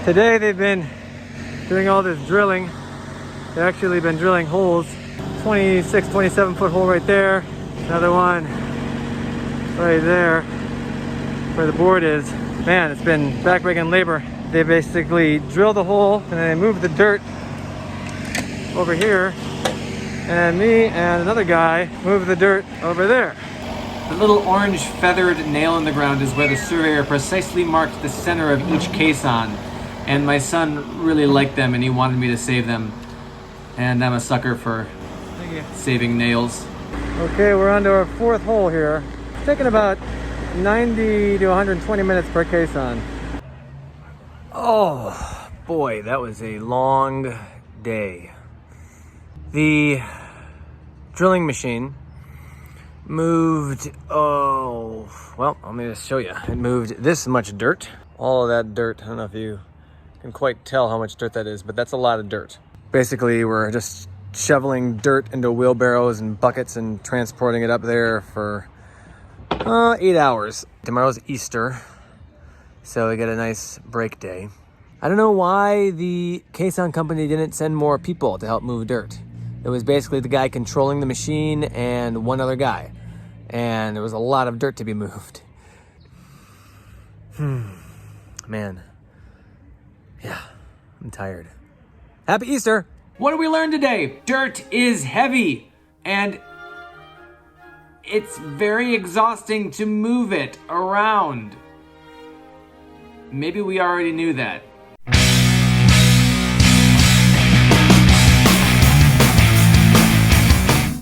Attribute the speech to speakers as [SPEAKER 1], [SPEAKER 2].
[SPEAKER 1] Today they've been doing all this drilling. They've actually been drilling holes. 26, 27 foot hole right there. Another one right there where the board is. Man, it's been backbreaking labor. They basically drill the hole and then they move the dirt over here. And me and another guy move the dirt over there.
[SPEAKER 2] The little orange feathered nail in the ground is where the surveyor precisely marked the center of each caisson. And my son really liked them and he wanted me to save them. And I'm a sucker for saving nails.
[SPEAKER 1] Okay, we're on to our fourth hole here. It's taking about 90 to 120 minutes per caisson. Oh boy, that was a long day. The drilling machine moved, well, let me just show you. It moved this much dirt. All of that dirt, I don't know if you can quite tell how much dirt that is, but that's a lot of dirt. Basically, we're just shoveling dirt into wheelbarrows and buckets and transporting it up there for 8 hours. Tomorrow's Easter, so we get a nice break day. I don't know why the caisson company didn't send more people to help move dirt. It was basically the guy controlling the machine and one other guy. And there was a lot of dirt to be moved. Man. Yeah, I'm tired. Happy Easter!
[SPEAKER 2] What did we learn today? Dirt is heavy and it's very exhausting to move it around. Maybe we already knew that.